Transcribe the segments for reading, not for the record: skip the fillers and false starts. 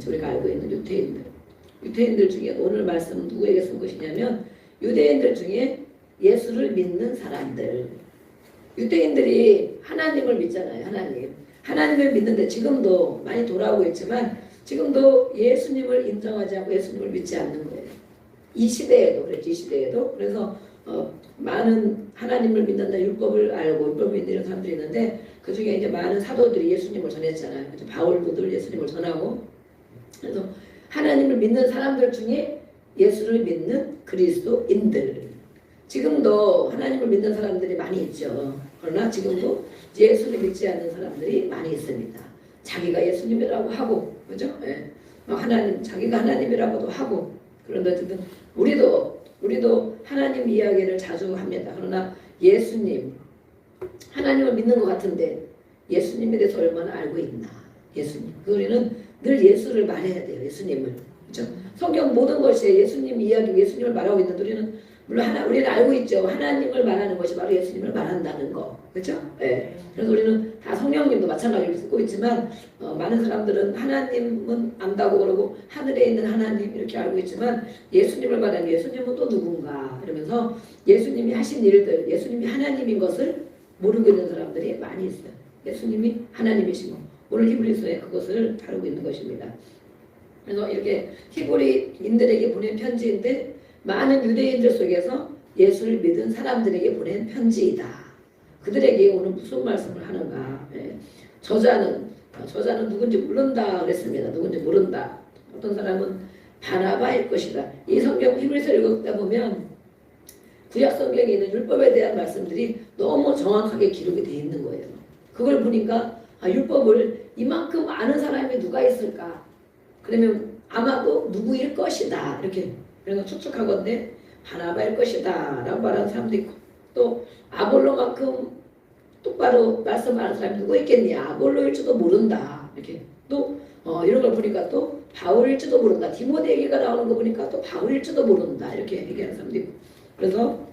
우리가 알고 있는 유대인들 중에 오늘 말씀은 누구에게 쓴 것이냐면 유대인들 중에 예수를 믿는 사람들. 유대인들이 하나님을 믿잖아요. 하나님을 믿는데 지금도 많이 돌아오고 있지만 지금도 예수님을 인정하지 않고 예수님을 믿지 않는 거예요. 이 시대에도 그랬죠. 이 시대에도. 그래서 많은 하나님을 믿는다, 율법을 알고 율법을 믿는 이런 사람들이 있는데 그 중에 이제 많은 사도들이 예수님을 전했잖아요. 바울도 늘 예수님을 전하고. 그래서 하나님을 믿는 사람들 중에 예수를 믿는 그리스도인들. 지금도 하나님을 믿는 사람들이 많이 있죠. 그러나 지금도 예수를 믿지 않는 사람들이 많이 있습니다. 자기가 예수님이라고 하고, 그죠? 예. 자기가 하나님이라고도 하고. 그런데 어쨌든 우리도 하나님 이야기를 자주 합니다. 그러나 예수님, 하나님을 믿는 것 같은데 예수님에 대해서 얼마나 알고 있나? 예수님. 우리는 늘 예수를 말해야 돼요. 예수님을. 그렇죠? 성경 모든 것이 예수님 이야기, 예수님을 말하고 있는데 우리는 우리는 알고 있죠. 하나님을 말하는 것이 바로 예수님을 말한다는 거. 그렇죠? 네. 그래서 우리는 다 성령님도 마찬가지로 듣고 있지만 많은 사람들은 하나님은 안다고 그러고 하늘에 있는 하나님 이렇게 알고 있지만 예수님을 말하면 예수님은 또 누군가 이러면서 예수님이 하신 일들, 예수님이 하나님인 것을 모르고 있는 사람들이 많이 있어요. 예수님이 하나님이시고 오늘 히브리서에 그것을 다루고 있는 것입니다. 그래서 이렇게 히브리인들에게 보낸 편지인데 많은 유대인들 속에서 예수를 믿은 사람들에게 보낸 편지이다. 그들에게 오늘 무슨 말씀을 하는가? 예. 저자는 누군지 모른다 그랬습니다. 누군지 모른다. 어떤 사람은 바나바일 것이다. 이 성경 히브리서 읽다 보면 구약 성경에 있는 율법에 대한 말씀들이 너무 정확하게 기록이 되어 있는 거예요. 그걸 보니까 율법을 이만큼 아는 사람이 누가 있을까? 그러면 아마도 누구일 것이다. 이렇게 그래서 추측하건대 바나바일 것이다 라고 말하는 사람도 있고 또 아볼로만큼 똑바로 말씀하는 사람이 누구 있겠냐. 아볼로일지도 모른다. 이렇게 또 이런 걸 보니까 또 바울일지도 모른다. 디모데 얘기가 나오는 거 보니까 또 바울일지도 모른다. 이렇게 얘기하는 사람도 있고 그래서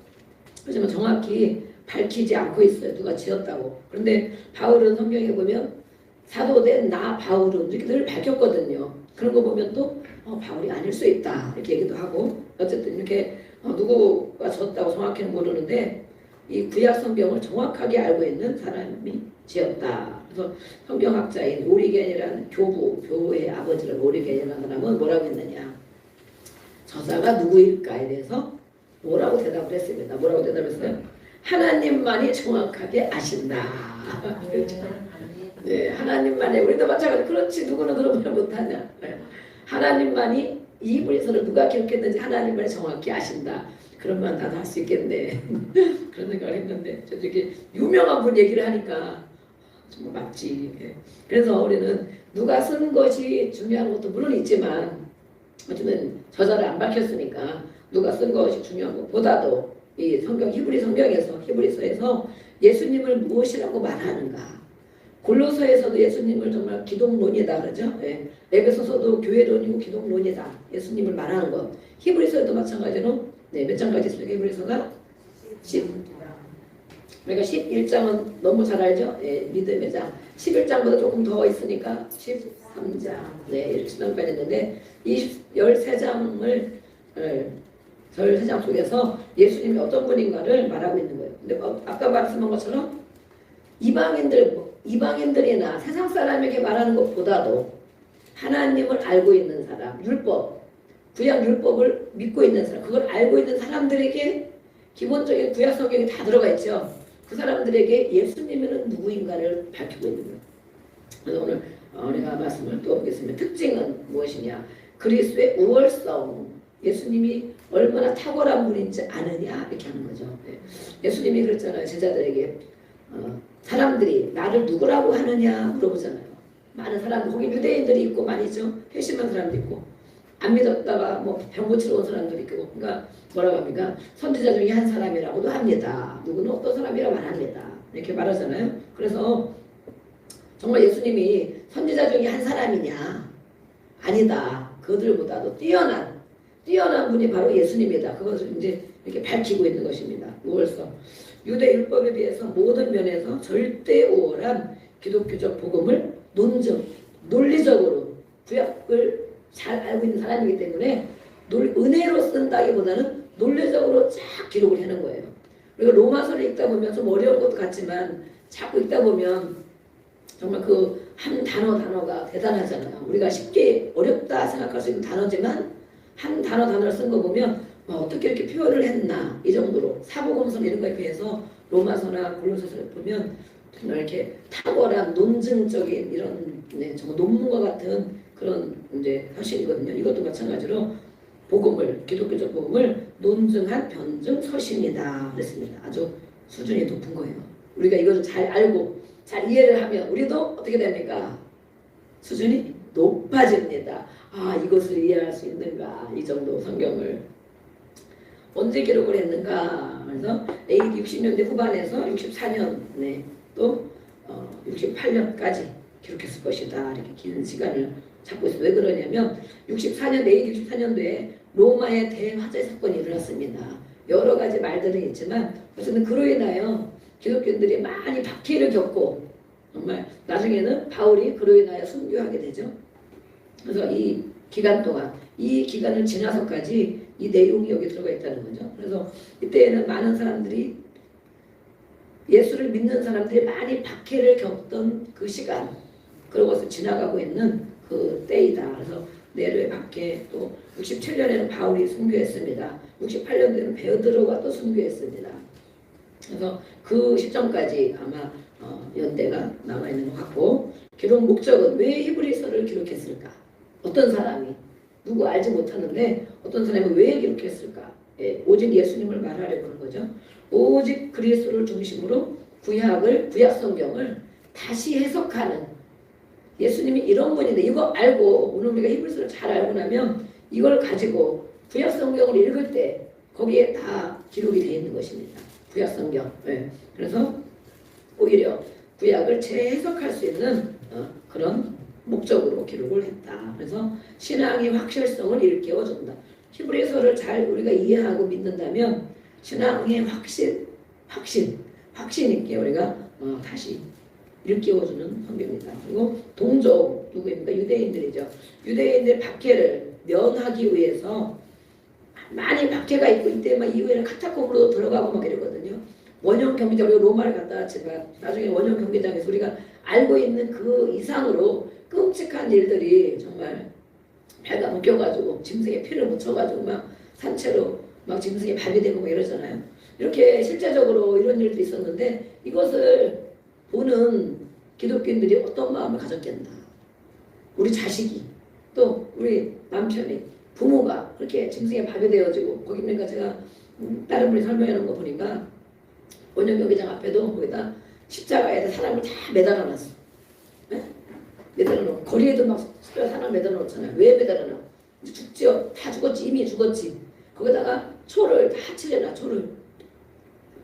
하지만 정확히 밝히지 않고 있어요. 누가 지었다고. 그런데 바울은 성경에 보면 사도된 나 바울은 이렇게 늘 밝혔거든요. 그런 거 보면 또 바울이 아닐 수 있다 이렇게 얘기도 하고 어쨌든 이렇게 누구가 졌다고 정확히는 모르는데 이 구약 성경을 정확하게 알고 있는 사람이 지었다. 그래서 성경학자인 오리겐이라는 교우의 아버지라는 오리겐이라는 사람은 뭐라고 했느냐. 저자가 누구일까에 대해서 뭐라고 대답을 했습니다. 뭐라고 대답했어요? 하나님만이 정확하게 아신다. 네, 하나님만이 우리도 마찬가지. 그렇지 누구는 그런 말 못하냐. 네. 하나님만이 이 히브리서를 누가 기록했는지 하나님만이 정확히 아신다. 그런 말 나도 할 수 있겠네. 그런 생각을 했는데 저렇게 유명한 분 얘기를 하니까 정말 맞지. 네. 그래서 우리는 누가 쓴 것이 중요한 것도 물론 있지만 어쩌면 저자를 안 밝혔으니까 누가 쓴 것이 중요한 것보다도 이 성경 히브리서에서 예수님을 무엇이라고 말하는가. 골로서에서도 예수님을 정말 기독론이다 그러죠. 예. 에베소서도 교회론이고 기독론이다. 예수님을 말하는 것. 히브리서도 마찬가지로 몇 장까지 있습니까? 히브리서가 11장은 너무 잘 알죠. 예, 믿음의 장. 11장보다 조금 더 있으니까 13장. 네, 13장까지 있는데 이 13장을 13장 속에서 예수님이 어떤 분인가를 말하고 있는 거예요. 근데 아까 말씀한 것처럼 이방인들이나 세상 사람에게 말하는 것보다도 하나님을 알고 있는 사람, 구약 율법을 믿고 있는 사람, 그걸 알고 있는 사람들에게 기본적인 구약 성경이 다 들어가 있죠. 그 사람들에게 예수님은 누구인가를 밝히고 있는 거예요. 그래서 오늘 우리가 말씀을 또 보겠습니다. 특징은 무엇이냐? 그리스도의 우월성, 예수님이 얼마나 탁월한 분인지 아느냐 이렇게 하는 거죠. 예수님이 그랬잖아요. 제자들에게 사람들이 나를 누구라고 하느냐 물어보잖아요. 많은 사람들, 거기 유대인들이 있고 많이죠. 회심한 사람도 있고 안 믿었다가 병 고치러 온 사람들이 있고 그러니까 뭐라고 합니까? 선지자 중에 한 사람이라고도 합니다. 누구는 어떤 사람이라고 말합니다. 이렇게 말하잖아요. 그래서 정말 예수님이 선지자 중에 한 사람이냐? 아니다. 그들보다도 뛰어난 분이 바로 예수님이다. 그것을 이제 이렇게 밝히고 있는 것입니다. 우월성. 유대 율법에 비해서 모든 면에서 절대 우월한 기독교적 복음을 논리적으로 구약을 잘 알고 있는 사람이기 때문에 은혜로 쓴다기보다는 논리적으로 쫙 기록을 해놓은 거예요. 그리고 로마서를 읽다 보면 좀 어려운 것도 같지만 자꾸 읽다 보면 정말 그 한 단어가 대단하잖아요. 우리가 쉽게 어렵다 생각할 수 있는 단어지만 한 단어를 쓴 거 보면 어떻게 이렇게 표현을 했나 이 정도로 사복음서 이런 거에 비해서 로마서나 골로새서를 보면 정말 이렇게 탁월한 논증적인 이런 정말 논문과 같은 그런 이제 서신이거든요. 이것도 마찬가지로 기독교적 복음을 논증한 변증 서신이다 그랬습니다. 아주 수준이 높은 거예요. 우리가 이것을 잘 알고 잘 이해를 하면 우리도 어떻게 됩니까? 수준이 높아집니다. 이것을 이해할 수 있는가? 이 정도 성경을 언제 기록을 했는가? 그래서 AD 60년대 후반에서 64년에 또 68년까지 기록했을 것이다. 이렇게 긴 시간을 잡고 있어요. 왜 그러냐면 64년 AD 64년도에 로마의 대화재 사건이 일어났습니다. 여러 가지 말들은 있지만 어쨌든 그로 인하여 기독교인들이 많이 박해를 겪고 정말 나중에는 바울이 그로 인하여 순교하게 되죠. 그래서 이 기간 동안 이 기간을 지나서까지 이 내용이 여기 들어가 있다는 거죠. 그래서 이때에는 많은 사람들이 예수를 믿는 사람들이 많이 박해를 겪던 그 시간 그러고서 지나가고 있는 그 때이다. 그래서 네로의 박해 또 67년에는 바울이 순교했습니다. 68년도에는 베드로가 또 순교했습니다. 그래서 그 시점까지 아마 연대가 남아있는 것 같고 기록 목적은 왜 히브리서를 기록했을까? 어떤 사람이 누구 알지 못하는데 어떤 사람이 왜 기록했을까? 오직 예수님을 말하려고 그런 거죠. 오직 그리스도를 중심으로 구약 성경을 다시 해석하는 예수님이 이런 분인데 이거 알고 오늘 우리가 히브리서를 잘 알고 나면 이걸 가지고 구약 성경을 읽을 때 거기에 다 기록이 되어 있는 것입니다. 구약 성경. 그래서 오히려 구약을 재해석할 수 있는 그런 목적으로 기록을 했다. 그래서 신앙의 확실성을 일깨워준다. 히브리서를 잘 우리가 이해하고 믿는다면 신앙의 확신 있게 우리가 다시 일깨워주는 성경입니다. 그리고 동족 누구입니까? 유대인들이죠. 유대인들의 박해를 면하기 위해서 많이 박해가 있고 이때 막 이후에는 카타콤으로 들어가고 막 이러거든요. 원형 경기장 우리가 로마를 갔다 왔지만 나중에 원형 경기장에서 우리가 알고 있는 그 이상으로 끔찍한 일들이 정말 배가 묶여가지고 짐승에 피를 묻혀가지고 막 산채로 막 짐승에 밥이 되고 막 이러잖아요. 이렇게 실제적으로 이런 일도 있었는데 이것을 보는 기독교인들이 어떤 마음을 가졌겠나. 우리 자식이 또 우리 남편이 부모가 그렇게 짐승에 밥이 되어지고 거기 보니까 제가 다른 분이 설명해 놓은 거 보니까 원형경기장 앞에도 거기다 십자가에다 사람을 다 매달아 놨어. 네? 매달아 놓고 거리에도 막 사람 매달아 놓잖아요. 왜 매달아 놔? 죽지요. 다 죽었지. 이미 죽었지. 거기다가 초를 다 칠해놔. 초를.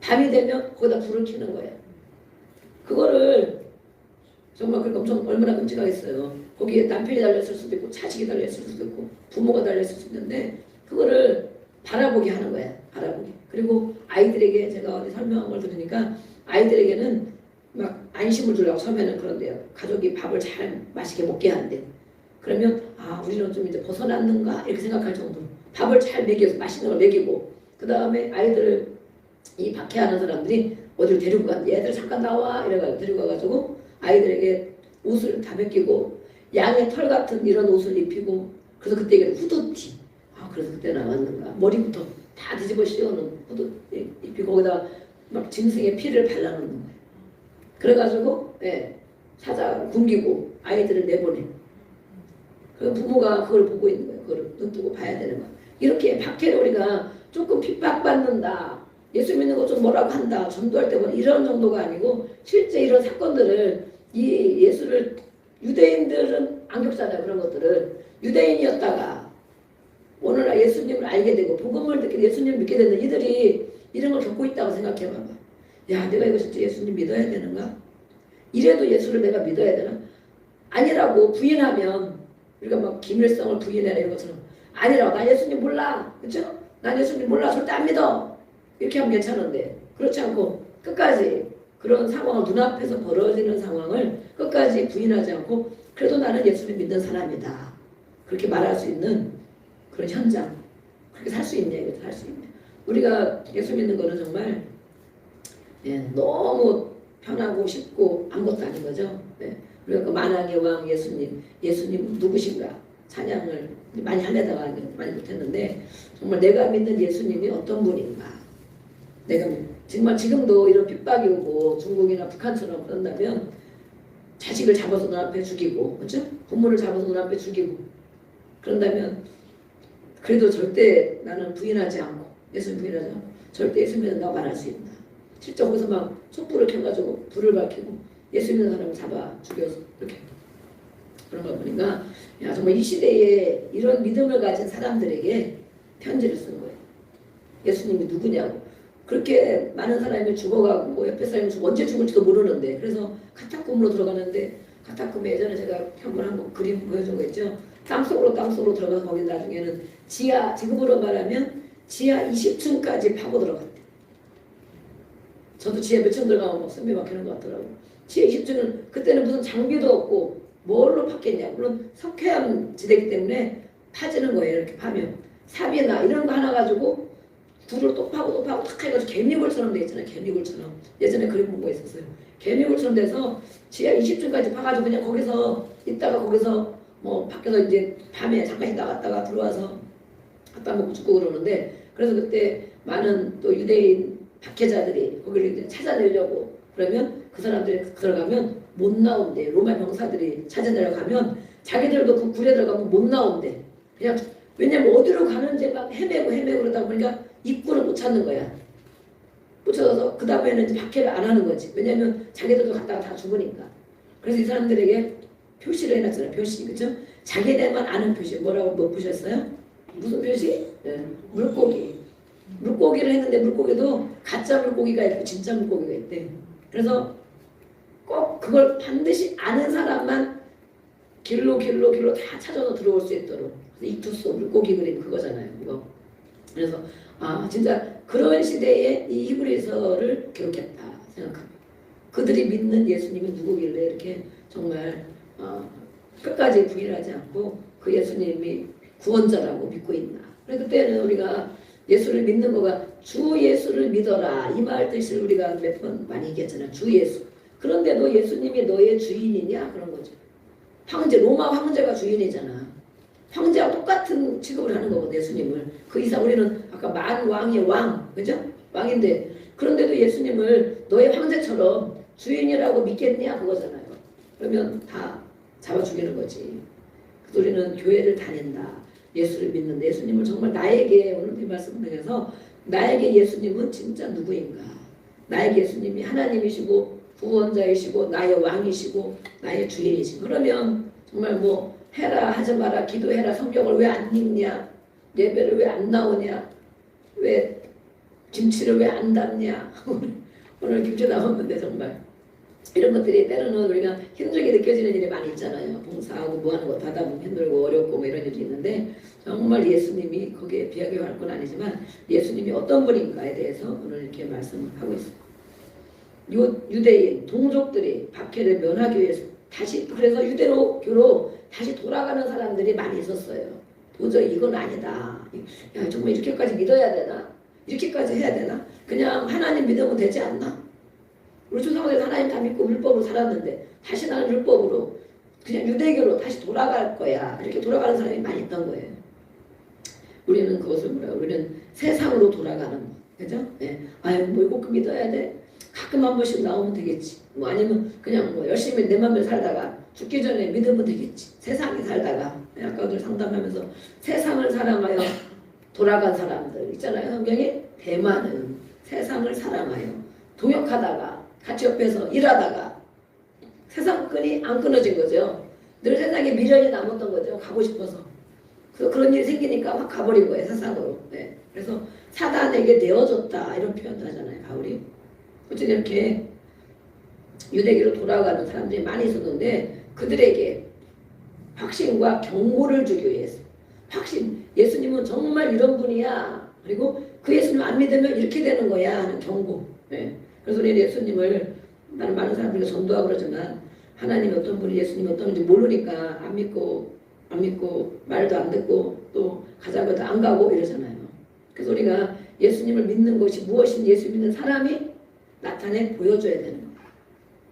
밤이 되면 거기다 불을 켜는 거예요. 그거를 정말 그러니까 엄청 얼마나 끔찍하겠어요. 거기에 남편이 달렸을 수도 있고 자식이 달렸을 수도 있고 부모가 달렸을 수도 있는데 그거를 바라보게 하는 거야. 바라보게. 그리고 아이들에게 제가 어디 설명한 걸 들으니까 아이들에게는 막 안심을 주려고 처음에는 그런데요. 가족이 밥을 잘 맛있게 먹게 한대. 그러면 우리는 좀 이제 벗어났는가 이렇게 생각할 정도로 밥을 잘 먹여서 맛있는 걸 먹이고 그 다음에 아이들을 이 박해하는 사람들이 어디로 데리고 가 얘들 잠깐 나와 이래가지고 데리고 가가지고 아이들에게 옷을 다 벗기고 양의 털 같은 이런 옷을 입히고 그래서 그때 이게 후드티 그래서 그때 나왔는가 머리부터 다 뒤집어 씌우는 후드 입히고 거기다 막 짐승의 피를 발라놓는 거예요. 그래가지고 사자 굶기고 아이들을 내보내. 그 부모가 그걸 보고 있는 거예요. 그걸 눈 뜨고 봐야 되는 거예요. 이렇게 박해를 우리가 조금 핍박받는다. 예수 믿는 거 좀 뭐라고 한다. 전도할 때 뭐 이런 정도가 아니고 실제 이런 사건들을 이 예수를 유대인들은 안 겪잖아요. 그런 것들을 유대인이었다가 오늘날 예수님을 알게 되고 복음을 듣게 예수님을 믿게 되는 이들이 이런 걸 겪고 있다고 생각해봐봐. 야 내가 이거 진짜 예수님 믿어야 되는가? 이래도 예수를 내가 믿어야 되나? 아니라고 부인하면 우리가 막 김일성을 부인해라 이런 것처럼 아니라고 나 예수님 몰라. 그렇죠? 난 예수님 몰라. 절대 안 믿어. 이렇게 하면 괜찮은데 그렇지 않고 끝까지 그런 상황을 눈앞에서 벌어지는 상황을 끝까지 부인하지 않고 그래도 나는 예수님 믿는 사람이다. 그렇게 말할 수 있는 그런 현장, 그렇게 살 수 있냐, 이거 살수 있냐. 우리가 예수 믿는 거는 정말 너무 편하고 쉽고 아무것도 아닌 거죠. 우리가 그 만왕의 왕 예수님 누구신가 찬양을 많이 하려다가 많이 못했는데 정말 내가 믿는 예수님이 어떤 분인가. 내가 정말 지금도 이런 핍박이 오고 중국이나 북한처럼 그런다면 자식을 잡아서 눈앞에 죽이고, 그렇죠? 부모를 잡아서 눈앞에 죽이고 그런다면 그래도 절대 나는 부인하지 않고 예수님 부인하지 않고 절대 예수 믿는다고 말할 수 있나. 실제 거기서 막 촛불을 켜가지고 불을 밝히고 예수 믿는 사람을 잡아 죽여서 이렇게 그런 걸 보니까 야 정말 이 시대에 이런 믿음을 가진 사람들에게 편지를 쓴 거예요. 예수님이 누구냐고. 그렇게 많은 사람이 죽어가고 옆에 사람이 언제 죽을지도 모르는데 그래서 카타콤으로 들어가는데 카타콤에 예전에 제가 한번 그림 보여준 거 있죠. 땅속으로 들어가서 거기 나중에는 지하, 지금으로 말하면 지하 20층까지 파고 들어갔대. 저도 지하 몇 층 들어가면 막 숨이 막히는 것 같더라고요. 지하 20층은 그때는 무슨 장비도 없고 뭘로 팠겠냐. 물론 석회암 지대이기 때문에 파지는 거예요. 이렇게 파면 삽이나 이런 거 하나 가지고 불을 또 파고 탁 해가지고 개미굴처럼 돼 있잖아요. 개미굴처럼. 예전에 그림 본 거 있었어요. 개미굴처럼 돼서 지하 20층까지 파가지고 그냥 거기서 있다가 거기서 뭐 밖에서 이제 밤에 잠깐씩 나갔다가 들어와서 갖다 먹고 죽고 그러는데 그래서 그때 많은 또 유대인 박해자들이 거기를 이제 찾아내려고 그러면 그 사람들이 들어가면 못 나온대. 로마 병사들이 찾아내려고 가면 자기들도 그 굴에 들어가면 못 나온대. 그냥 왜냐면 어디로 가는지 막 헤매고 그러다 보니까 입구를 못 찾는 거야. 못 찾아서 그 다음에는 이제 박해를 안 하는 거지. 왜냐면 자기들도 갔다가 다 죽으니까. 그래서 이 사람들에게 표시를 해놨잖아요. 표시, 그죠? 자기네만 아는 표시. 뭐라고 뭐 보셨어요? 무슨 표시? 물고기. 물고기를 했는데 물고기도 가짜 물고기가 있고 진짜 물고기가 있대. 그래서 꼭 그걸 반드시 아는 사람만 길로 다 찾아서 들어올 수 있도록. 이투소 물고기 그림 그거잖아요. 이거. 그래서 진짜 그런 시대에 이 히브리서를 기록했다 생각합니다. 그들이 믿는 예수님이 누구길래 이렇게 정말 끝까지 부인하지 않고 그 예수님이 구원자라고 믿고 있나. 그때는 우리가 예수를 믿는 거가 주 예수를 믿어라 이 말 뜻을 우리가 몇 번 많이 얘기했잖아요. 주 예수. 그런데도 예수님이 너의 주인이냐 그런 거죠. 황제, 로마 황제가 주인이잖아. 황제와 똑같은 취급을 하는 거거든 예수님을. 그 이상 우리는 아까 만왕의 왕, 그죠? 왕인데 그런데도 예수님을 너의 황제처럼 주인이라고 믿겠냐 그거잖아요. 그러면 다 잡아 죽이는 거지. 그래서 우리는 교회를 다닌다. 예수를 믿는다. 예수님을 정말 나에게 오늘 이 말씀 통해서 나에게 예수님은 진짜 누구인가. 나에게 예수님이 하나님이시고 구원자이시고 나의 왕이시고 나의 주인이시고 그러면 정말 뭐 해라 하지 마라 기도해라 성경을 왜 안 읽냐 예배를 왜 안 나오냐 왜 김치를 왜 안 담냐 오늘 김치 나왔는데 정말 이런 것들이 때로는 우리가 힘들게 느껴지는 일이 많이 있잖아요. 봉사하고 뭐 하는 거 하다 보면 힘들고 어렵고 뭐 이런 일이 있는데 정말 예수님이 거기에 비하게 할 건 아니지만 예수님이 어떤 분인가에 대해서 오늘 이렇게 말씀을 하고 있습니다. 유대인 동족들이 박해를 면하기 위해서 다시 그래서 유대교로 다시 돌아가는 사람들이 많이 있었어요. 도저히 이건 아니다. 야 정말 이렇게까지 믿어야 되나? 이렇게까지 해야 되나? 그냥 하나님 믿으면 되지 않나? 우리 조상들 하나님 다 믿고 율법으로 살았는데 다시 나는 율법으로 그냥 유대교로 다시 돌아갈 거야. 이렇게 돌아가는 사람이 많이 있던 거예요. 우리는 그것을 뭐라고? 우리는 세상으로 돌아가는 거. 그죠? 네. 아유 뭐 꼭 믿어야 돼? 가끔 한 번씩 나오면 되겠지. 뭐 아니면 그냥 뭐 열심히 내 맘대로 살다가 죽기 전에 믿으면 되겠지. 세상에 살다가 아까 오늘 상담하면서 세상을 사랑하여 돌아간 사람들 있잖아요. 성경에 대만은 세상을 사랑하여 동역하다가 같이 옆에서 일하다가 세상 끈이 안 끊어진 거죠. 늘 세상에 미련이 남았던 거죠. 가고 싶어서. 그래서 그런 일이 생기니까 확 가버린 거예요. 세상으로. 네. 그래서 사단에게 내어줬다 이런 표현도 하잖아요. 바울이. 어쨌든 이렇게 유대교로 돌아가는 사람들이 많이 있었는데 그들에게 확신과 경고를 주기 위해서 확신, 예수님은 정말 이런 분이야. 그리고 그 예수님 안 믿으면 이렇게 되는 거야 하는 경고. 네. 그래서 우리 예수님을 나는 많은 사람들이 전도하고 그러지만 하나님이 어떤 분이 예수님이 어떤 분인지 모르니까 안 믿고 안 믿고 말도 안 듣고 또 가자고 해도 안 가고 이러잖아요. 그래서 우리가 예수님을 믿는 것이 무엇인지 예수 믿는 사람이 나타내 보여줘야 되는 거예요.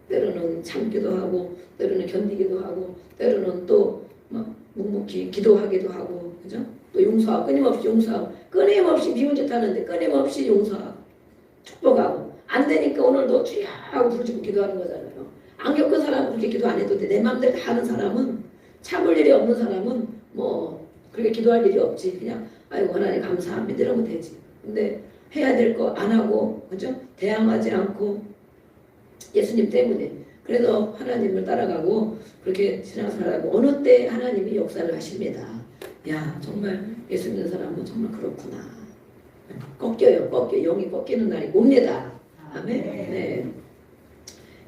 때로는 참기도 하고 때로는 견디기도 하고 때로는 또 막 묵묵히 기도하기도 하고 그죠? 또 용서하고 끊임없이 미운 짓 하는데 끊임없이 용서하고 축복하고 안 되니까 오늘도 주여 하고 부르짖고 기도하는 거잖아요. 안 겪은 사람은 그렇게 기도 안 해도 돼. 내 마음대로 다 하는 사람은 참을 일이 없는 사람은 뭐 그렇게 기도할 일이 없지. 그냥 아이고 하나님 감사합니다 이러면 되지. 근데 해야 될 거 안 하고 그죠? 대항하지 않고 예수님 때문에 그래서 하나님을 따라가고 그렇게 신앙생활하고 어느 때 하나님이 역사를 하십니다. 야 정말 예수 믿는 사람은 정말 그렇구나. 꺾여요. 영이 꺾이는 날이 옵니다. 아멘. 네.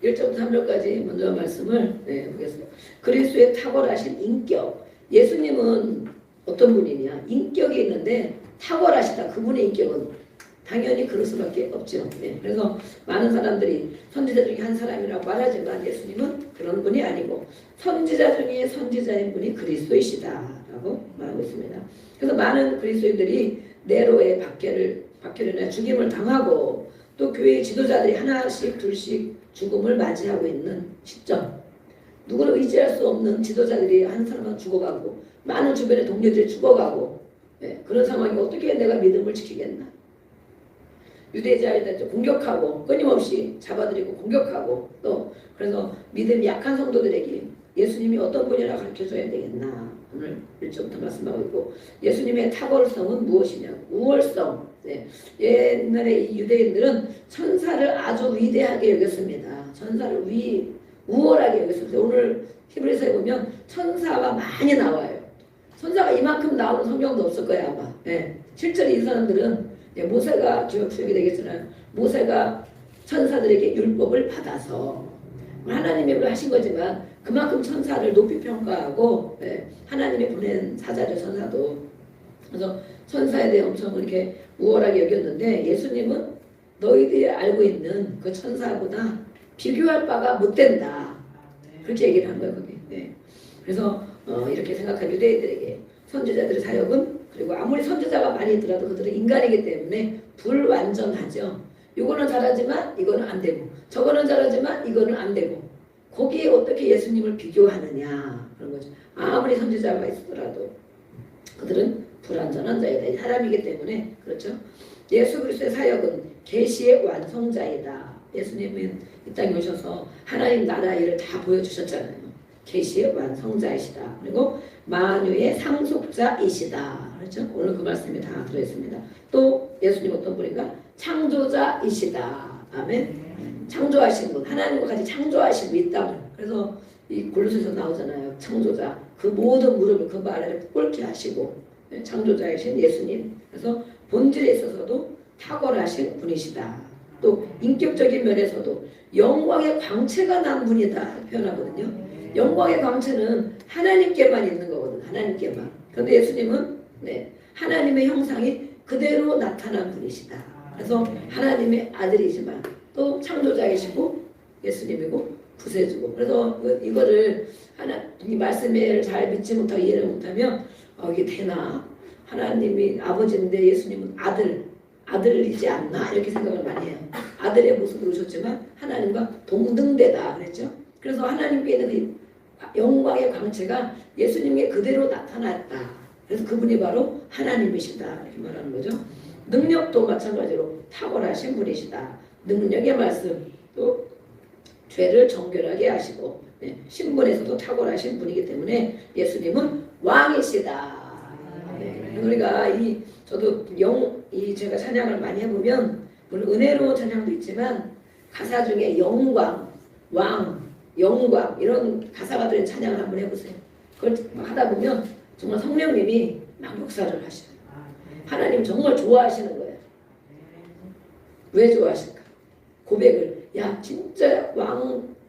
1절부터 3절까지 먼저 말씀을 보겠습니다. 그리스도의 탁월하신 인격. 예수님은 어떤 분이냐? 인격이 있는데 탁월하시다. 그분의 인격은 당연히 그럴 수밖에 없죠. 네. 그래서 많은 사람들이 선지자 중에 한 사람이라고 말하지만 예수님은 그런 분이 아니고 선지자 중에 선지자인 분이 그리스도이시다라고 말하고 있습니다. 그래서 많은 그리스도인들이 네로의 박해를 죽임을 당하고 또 교회의 지도자들이 하나씩 둘씩 죽음을 맞이하고 있는 시점. 누구를 의지할 수 없는 지도자들이 한 사람만 죽어가고 많은 주변의 동료들이 죽어가고 그런 상황이 어떻게 내가 믿음을 지키겠나. 유대자에 공격하고 끊임없이 잡아들이고 공격하고 또 그래서 믿음이 약한 성도들에게 예수님이 어떤 분이라 가르쳐줘야 되겠나 오늘 1절부터 말씀하고 있고 예수님의 탁월성은 무엇이냐 우월성. 옛날에 이 유대인들은 천사를 아주 위대하게 여겼습니다. 천사를 우월하게 여겼습니다. 오늘 히브리서에 보면 천사가 많이 나와요. 천사가 이만큼 나오는 성경도 없을 거야 아마. 실제로 이 사람들은 모세가 기억이 되겠잖아요. 모세가 천사들에게 율법을 받아서 하나님이 하신 거지만 그만큼 천사를 높이 평가하고 하나님이 보낸 사자죠 천사도. 그래서 천사에 대해 엄청 이렇게 우월하게 여겼는데 예수님은 너희들이 알고 있는 그 천사보다 비교할 바가 못 된다. 그렇게 얘기를 한 거예요 거기. 그래서 이렇게 생각한 유대인들에게 선지자들의 사역은 그리고 아무리 선지자가 많이 있더라도 그들은 인간이기 때문에 불완전하죠. 이거는 잘하지만 이거는 안 되고 저거는 잘하지만 이거는 안 되고 거기에 어떻게 예수님을 비교하느냐 그런 거죠. 아무리 선지자가 있더라도 그들은 불완전한 자이다. 사람이기 때문에 그렇죠. 예수 그리스도의 사역은 계시의 완성자이다. 예수님은 이 땅에 오셔서 하나님 나라 일을 다 보여주셨잖아요. 계시의 완성자이시다. 그리고 만유의 상속자이시다. 그렇죠? 오늘 그 말씀이 다 들어있습니다. 또 예수님 어떤 분인가? 창조자이시다. 아멘. 창조하신 분, 하나님과 같이 창조하신 분 있다. 그래서 이 골로새서 나오잖아요. 창조자. 그 모든 무릎을 그 발 아래 꿇게 하시고 창조자이신 예수님. 그래서 본질에 있어서도 탁월하신 분이시다. 또 인격적인 면에서도 영광의 광채가 난 분이다 표현하거든요. 영광의 광채는 하나님께만 있는 거거든. 하나님께만. 그런데 예수님은 하나님의 형상이 그대로 나타난 분이시다. 그래서 하나님의 아들이지만 또 창조자이시고 예수님이고 구세주고. 그래서 이거를 이 말씀을 잘 믿지 못하고 이해를 못하면 이게 되나? 하나님이 아버지인데 예수님은 아들이지 않나? 이렇게 생각을 많이 해요. 아들의 모습으로 오셨지만 하나님과 동등되다 그랬죠. 그래서 하나님께 있는 그 영광의 광채가 예수님께 그대로 나타났다. 그래서 그분이 바로 하나님이시다 이렇게 말하는 거죠. 능력도 마찬가지로 탁월하신 분이시다. 능력의 말씀 또 죄를 정결하게 하시고 신분에서도 탁월하신 분이기 때문에 예수님은 왕이시다. 우리가 저도 제가 찬양을 많이 해보면 물론 은혜로운 찬양도 있지만 가사 중에 영광, 왕, 영광 이런 가사가 들은 찬양을 한번 해보세요. 그걸 하다 보면 정말 성령님이 막 역사를 하셔요. 하나님 정말 좋아하시는 거예요. 왜 좋아하실까? 고백을 야 진짜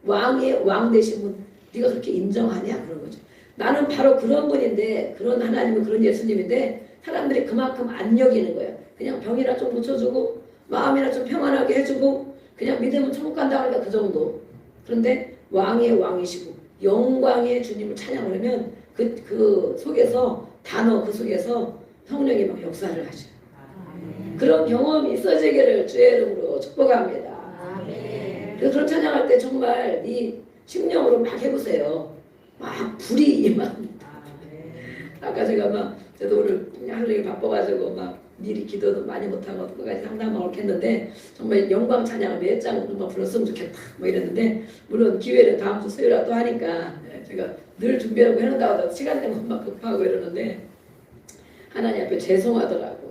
왕의 왕 되신 분 네가 그렇게 인정하냐 그런 거죠. 나는 바로 그런 분인데 그런 하나님은 그런 예수님인데 사람들이 그만큼 안 여기는 거예요. 그냥 병이나 좀 고쳐주고 마음이나 좀 평안하게 해주고 그냥 믿으면 천국 간다 하니까 그 정도. 그런데 왕의 왕이시고 영광의 주님을 찬양을 하면 그 속에서 단어 그 속에서 성령이 막 역사를 하셔요. 그런 경험이 있어지기를 주의 이름으로 축복합니다. 그래서 그런 찬양할 때 정말 이 심령으로 막 해보세요. 막 불이 임합니다. 아까 제가 막 저도 오늘 하루 종일 바빠가지고 막 미리 기도도 많이 못하고 그까지 상담하고 했는데 정말 영광 찬양을 몇 장을 막 불렀으면 좋겠다 뭐 이랬는데 물론 기회를 다음 주 수요일에 또 하니까 제가 늘 준비하고 해놓는다고 하다가 시간 되면 막 급하고 이러는데 하나님 앞에 죄송하더라고.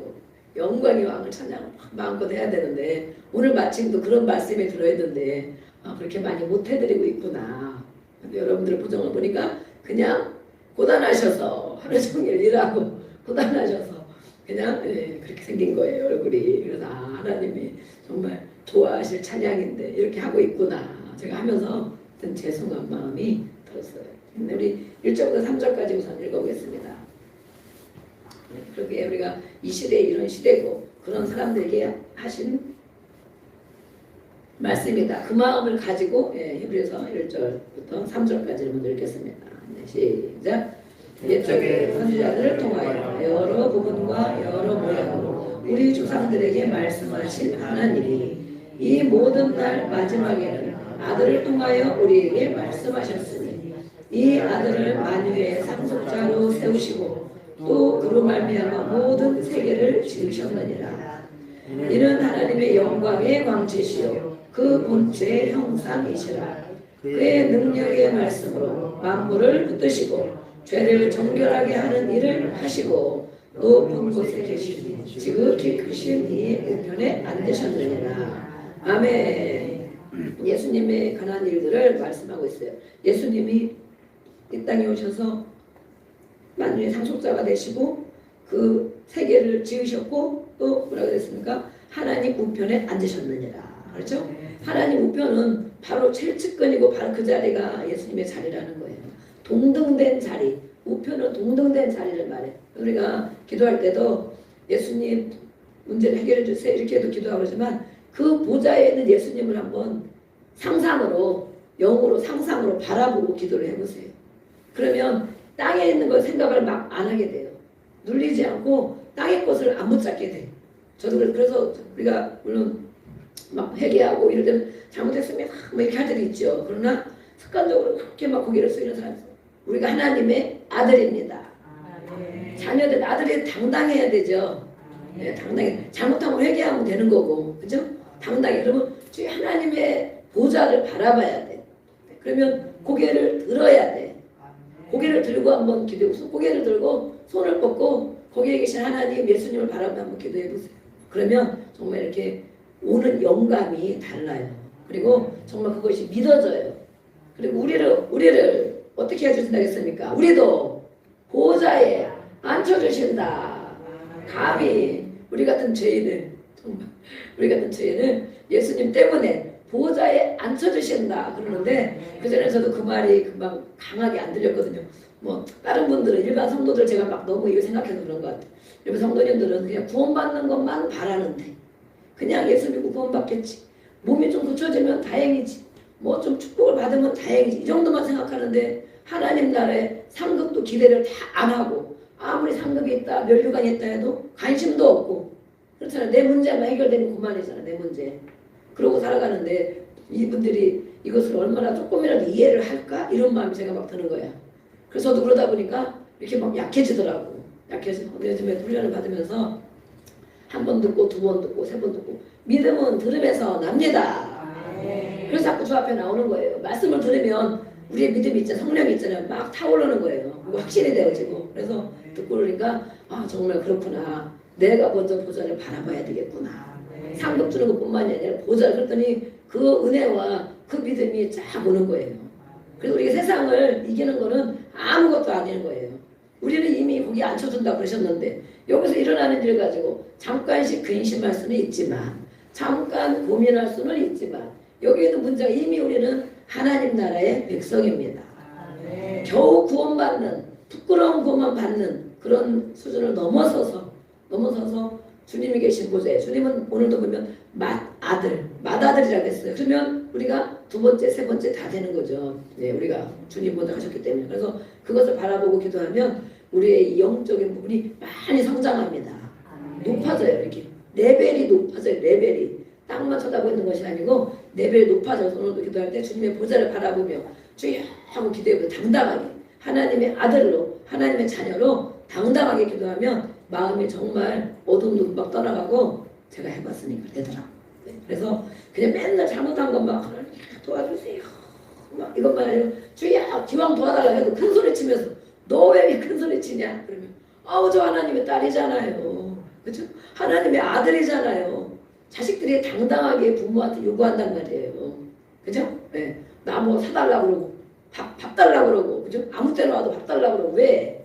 영광의 왕을 찬양을 마음껏 해야 되는데 오늘 마침도 그런 말씀이 들어있는데 그렇게 많이 못 해드리고 있구나. 근데 여러분들의 표정을 보니까 그냥 고단하셔서 하루 종일 일하고 고단하셔서 그냥 그렇게 생긴 거예요 얼굴이. 그래서 하나님이 정말 좋아하실 찬양인데 이렇게 하고 있구나 제가 하면서 어떤 죄송한 마음이 들었어요. 근데 우리 1절부터 3절까지 우선 읽어보겠습니다. 그렇게 우리가 이 시대에 이런 시대고 그런 사람들에게 하신 말씀이다. 그 마음을 가지고 히브리서 1절부터 3절까지 먼저 읽겠습니다. 시작. 옛적에 선지자들을 통하여 여러 부분과 여러 모양으로 우리 조상들에게 말씀하신 하나님이 이 모든 날 마지막에는 아들을 통하여 우리에게 말씀하셨으니 이 아들을 만유의 상속자로 세우시고 또 그로 말미암아 모든 세계를 지으셨느니라. 이는 하나님의 영광의 광채시요 그 본체의 형상이시라. 그의 능력의 말씀으로 만물을 붙드시고 죄를 정결하게 하는 일을 하시고 높은 곳에 계시니 지극히 크신 이의 우편에 앉으셨느니라. 아멘. 예수님의 관한 일들을 말씀하고 있어요. 예수님이 이 땅에 오셔서 만유의 상속자가 되시고 그 세계를 지으셨고 또 뭐라고 했습니까? 하나님 우편에 앉으셨느니라. 그렇죠? 하나님 우편은 바로 최측근이고 바로 그 자리가 예수님의 자리라는 거예요. 동등된 자리, 우편은 동등된 자리를 말해. 우리가 기도할 때도 예수님 문제를 해결해 주세요 이렇게도 기도하고 그러지만 그 보좌에 있는 예수님을 한번 상상으로 영으로 상상으로 바라보고 기도를 해보세요. 그러면 땅에 있는 걸 생각을 막 안 하게 돼요. 눌리지 않고 땅의 것을 안 붙잡게 돼. 저도 그래서 우리가 물론 막 회개하고 이럴 때는 잘못했으면 막 이렇게 할 때도 있죠. 그러나 습관적으로 그렇게 막 고개를 숙이는 사람이 있어요. 우리가 하나님의 아들입니다. 자녀들 아들이 당당해야 되죠. 네, 당당해. 잘못하면 회개하면 되는 거고, 그죠? 당당해. 그러면 주의 하나님의 보좌를 바라봐야 돼. 그러면 고개를 들어야 돼. 고개를 들고 한번 기도해보세요. 고개를 들고 손을 뻗고 거기에 계신 하나님 예수님을 바라보며 한번 기도해보세요. 그러면 정말 이렇게 오는 영감이 달라요. 그리고 정말 그것이 믿어져요. 그리고 우리를 어떻게 해주신다겠습니까? 우리도 보좌에 앉혀주신다. 감히 우리 같은 죄인을 정말 우리 같은 죄인을 예수님 때문에 보호자에 앉혀주신다 그러는데 그전에 저도 그 말이 금방 강하게 안 들렸거든요. 뭐 다른 분들은 일반 성도들 제가 막 너무 이거 생각해서 그런 것 같아요. 일반 성도님들은 그냥 구원받는 것만 바라는데 그냥 예수 믿고 구원받겠지. 몸이 좀 고쳐지면 다행이지. 뭐 좀 축복을 받으면 다행이지. 이 정도만 생각하는데 하나님 나라의 상급도 기대를 다 안 하고 아무리 상급이 있다 면류관이 있다 해도 관심도 없고 그렇잖아요. 내 문제만 해결되면 그만이잖아. 내 문제. 그러고 살아가는데 이분들이 이것을 얼마나 조금이라도 이해를 할까? 이런 마음이 제가 막 드는 거야. 그래서 저도 그러다 보니까 이렇게 막 약해지더라고. 약해지고 요즘에 훈련을 받으면서 한 번 듣고 두 번 듣고 세 번 듣고 믿음은 들음에서 납니다. 그래서 자꾸 저 앞에 나오는 거예요. 말씀을 들으면 우리의 믿음이 있잖아요. 성령이 있잖아요. 막 타오르는 거예요. 확신이 되어지고. 그래서 듣고 그러니까 아 정말 그렇구나. 내가 먼저 보좌를 바라봐야 되겠구나. 상급 주는 것뿐만이 아니라 보좌. 그랬더니 그 은혜와 그 믿음이 쫙 오는 거예요. 그래서 우리가 세상을 이기는 거는 아무것도 아닌 거예요. 우리는 이미 거기 앉혀준다 그러셨는데 여기서 일어나는 일을 가지고 잠깐씩 근심할 수는 있지만 잠깐 고민할 수는 있지만 여기 있는 문제가 이미 우리는 하나님 나라의 백성입니다. 겨우 구원받는 부끄러운 구원만 받는 그런 수준을 넘어서서 주님이 계신 보좌에 주님은 오늘도 보면 아들, 맏아들이라고 했어요. 그러면 우리가 두 번째, 세 번째 다 되는 거죠. 네, 우리가 주님 먼저 하셨기 때문에. 그래서 그것을 바라보고 기도하면 우리의 이 영적인 부분이 많이 성장합니다. 높아져요. 이렇게 레벨이 높아져요. 레벨이 땅만 쳐다보고 있는 것이 아니고 레벨이 높아져서 오늘도 기도할 때 주님의 보좌를 바라보며 주여 하고 기도해보고 당당하게 하나님의 아들로 하나님의 자녀로 당당하게 기도하면 마음이 정말 어둠도 금방 떠나가고 제가 해봤으니까 되더라. 네. 그래서 그냥 맨날 잘못한 것만 하나님 도와주세요 막 이것만 아니고 주여 기왕 도와달라 해도 큰 소리 치면서 너 왜 큰 소리 치냐 그러면 아우 저 하나님의 딸이잖아요. 그렇죠? 하나님의 아들이잖아요. 자식들이 당당하게 부모한테 요구한단 말이에요. 그죠? 네. 나 뭐 사달라고 그러고 밥 달라고 그러고 그죠? 아무 때나 와도 밥 달라고 그러고 왜?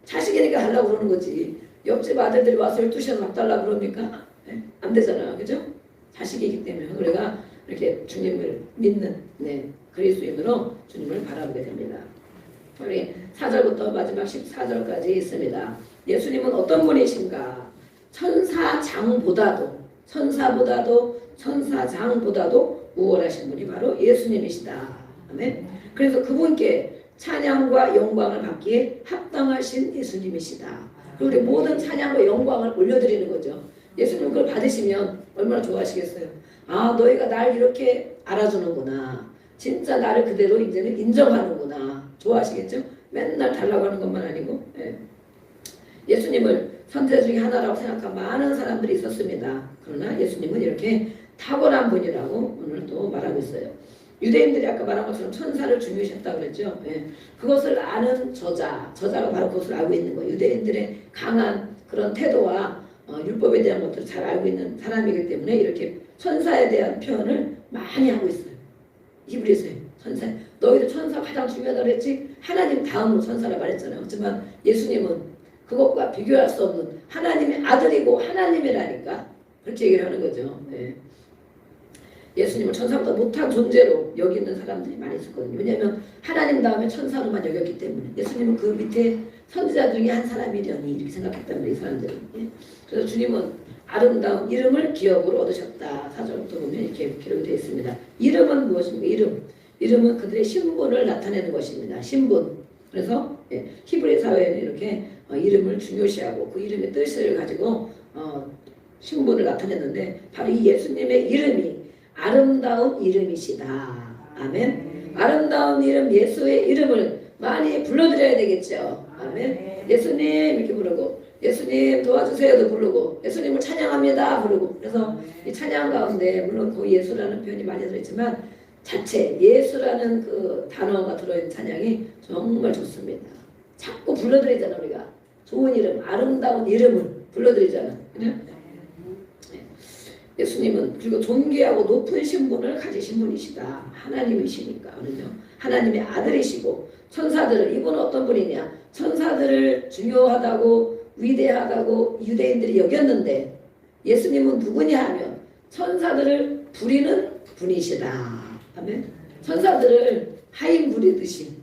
자식이니까 하려고 그러는 거지. 옆집 아들들이 와서 12시에 밥 달라고 그럽니까? 네? 안 되잖아. 그죠? 자식이기 때문에 우리가 이렇게 주님을 믿는 그리스도인으로 주님을 바라보게 됩니다. 우리 4절부터 마지막 14절까지 있습니다. 예수님은 어떤 분이신가? 천사장보다도 우월하신 분이 바로 예수님이시다. 아멘. 그래서 그분께 찬양과 영광을 받기에 합당하신 예수님이시다. 그리고 우리 모든 찬양과 영광을 올려드리는 거죠. 예수님 그걸 받으시면 얼마나 좋아하시겠어요. 아 너희가 날 이렇게 알아주는구나. 진짜 나를 그대로 이제는 인정하는구나. 좋아하시겠죠? 맨날 달라고 하는 것만 아니고 예수님을 선지자 중에 하나라고 생각한 많은 사람들이 있었습니다. 그러나 예수님은 이렇게 탁월한 분이라고 오늘 또 말하고 있어요. 유대인들이 아까 말한 것처럼 천사를 중요시했다고 그랬죠. 그것을 아는 저자가 바로 그것을 알고 있는 거예요. 유대인들의 강한 그런 태도와 율법에 대한 것들을 잘 알고 있는 사람이기 때문에 이렇게 천사에 대한 표현을 많이 하고 있어요. 히브리서에 천사. 너희들 천사 가장 중요하다고 그랬지 하나님 다음으로 천사라 말했잖아요. 하지만 예수님은 그것과 비교할 수 없는 하나님의 아들이고 하나님이라니까 그렇게 얘기를 하는 거죠. 네. 예수님을 천사보다 못한 존재로 여기는 사람들이 많이 있었거든요. 왜냐하면 하나님 다음에 천사로만 여겼기 때문에 예수님은 그 밑에 선지자 중에 한 사람이려니 이렇게 생각했단 말이에요. 이 사람들은. 예. 그래서 주님은 아름다운 이름을 기업으로 얻으셨다. 4절부터 보면 이렇게 기록이 되어 있습니다. 이름은 무엇입니까? 이름은 그들의 신분을 나타내는 것입니다. 신분. 그래서 히브리 사회에는 이렇게 이름을 중요시하고 그 이름의 뜻을 가지고 신분을 나타냈는데 바로 이 예수님의 이름이 아름다운 이름이시다. 아멘. 아름다운 이름 예수의 이름을 많이 불러드려야 되겠죠. 아멘. 예수님 이렇게 부르고 예수님 도와주세요도 부르고 예수님을 찬양합니다 부르고 그래서 이 찬양 가운데 물론 그 예수라는 표현이 많이 들어있지만 자체 예수라는 그 단어가 들어있는 찬양이 정말 좋습니다. 자꾸 불러드리잖아. 우리가 좋은 이름 아름다운 이름을 불러드리잖아. 그죠? 예수님은 그리고 존귀하고 높은 신분을 가지신 분이시다. 하나님이시니까. 그렇죠? 하나님의 아들이시고 천사들을 이분은 어떤 분이냐? 천사들을 중요하다고 위대하다고 유대인들이 여겼는데 예수님은 누구냐 하면 천사들을 부리는 분이시다. 아멘. 천사들을 하인 부리듯이